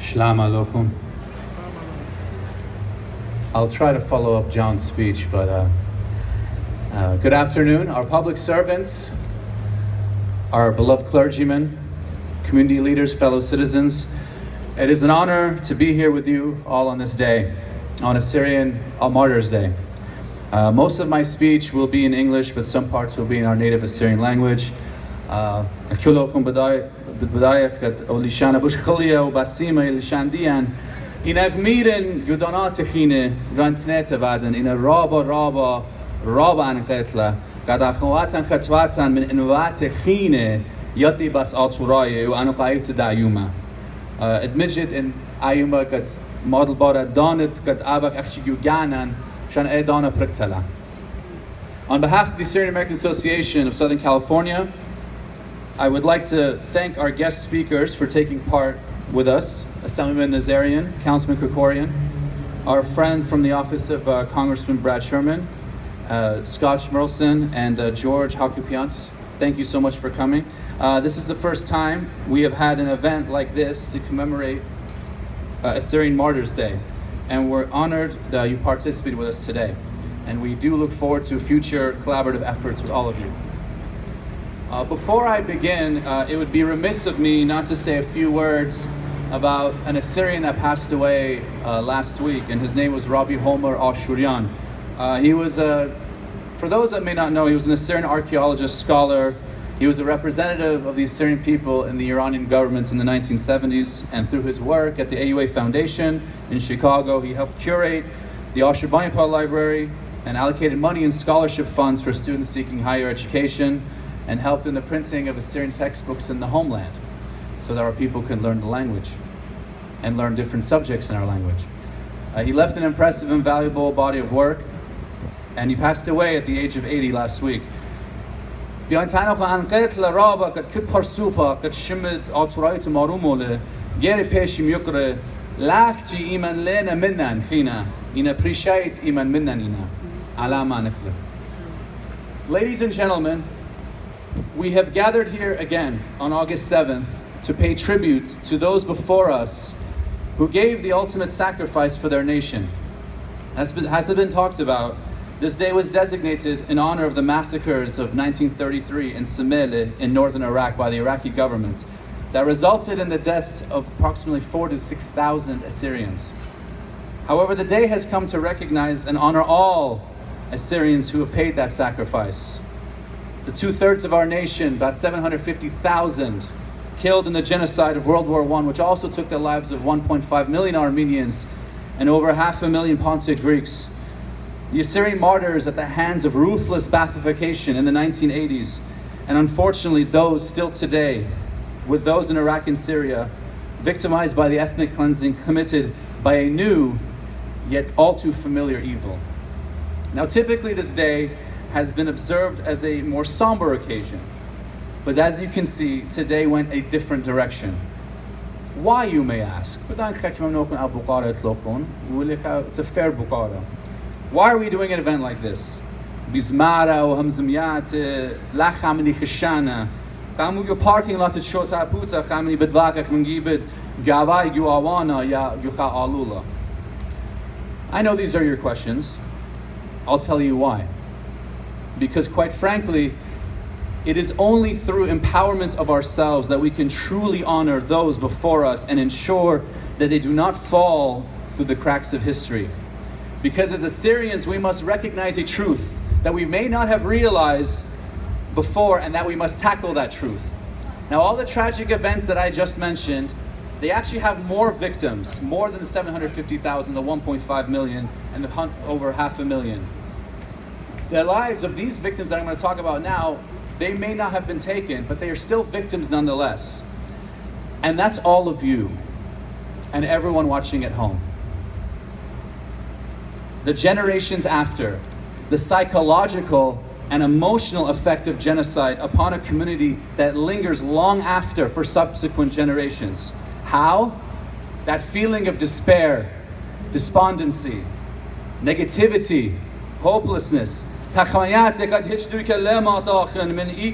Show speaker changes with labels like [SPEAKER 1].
[SPEAKER 1] Shalom Aleichem. I'll try to follow up John's speech, but good afternoon, our public servants, our beloved clergymen, community leaders, fellow citizens. It is an honor to be here with you all on this day, on Assyrian Martyrs' Day. Most of my speech will be in English, but some parts will be in our native Assyrian language. In Agmiren Gudanatechine Rantnete werden in a Raba Anketla Gadachwatan Khatwatan min Inwatechine Yati Bas Alturaye Anukaita Dayuma. Admit in Ayuma got model bara Donut got Abak Achiguganan Shan Edana Priktala. On behalf of the Assyrian American Association of Southern California, I would like to thank our guest speakers for taking part with us, Assemblyman Nazarian, Councilman Krikorian, our friend from the office of Congressman Brad Sherman, Scott Schmerlson, and George Hakupians. Thank you so much for coming. This is the first time we have had an event like this to commemorate Assyrian Martyrs' Day, and we're honored that you participated with us today. And we do look forward to future collaborative efforts with all of you. Before I begin, it would be remiss of me not to say a few words about an Assyrian that passed away last week, and his name was Rabbi Homer Ashurian. He was, for those that may not know, he was an Assyrian archaeologist, scholar. He was a representative of the Assyrian people in the Iranian government in the 1970s, and through his work at the AUA Foundation in Chicago, he helped curate the Ashurbanipal Library and allocated money and scholarship funds for students seeking higher education, and helped in the printing of Assyrian textbooks in the homeland so that our people could learn the language and learn different subjects in our language. He left an impressive and valuable body of work, and he passed away at the age of 80 last week. Ladies and gentlemen, we have gathered here again on August 7th to pay tribute to those before us who gave the ultimate sacrifice for their nation. As has been talked about, this day was designated in honor of the massacres of 1933 in Samele in northern Iraq by the Iraqi government that resulted in the deaths of approximately 4,000 to 6,000 Assyrians. However, the day has come to recognize and honor all Assyrians who have paid that sacrifice. The 2/3 of our nation, about 750,000, killed in the genocide of World War I, which also took the lives of 1.5 million Armenians and over 500,000 Pontic Greeks. The Assyrian martyrs at the hands of ruthless Baathification in the 1980s, and unfortunately those still today, with those in Iraq and Syria, victimized by the ethnic cleansing committed by a new, yet all too familiar evil. Now typically this day has been observed as a more somber occasion. But as you can see, today went a different direction. Why, you may ask? It's a fair bukara. Why are we doing an event like this? Parking lot I know these are your questions. I'll tell you why. Because quite frankly, it is only through empowerment of ourselves that we can truly honor those before us and ensure that they do not fall through the cracks of history. Because as Assyrians, we must recognize a truth that we may not have realized before, and that we must tackle that truth. Now, all the tragic events that I just mentioned, they actually have more victims, more than the 750,000, the 1.5 million, and the over 500,000. The lives of these victims that I'm going to talk about now, they may not have been taken, but they are still victims nonetheless. And that's all of you and everyone watching at home. The generations after, the psychological and emotional effect of genocide upon a community that lingers long after for subsequent generations. How? That feeling of despair, despondency, negativity, hopelessness.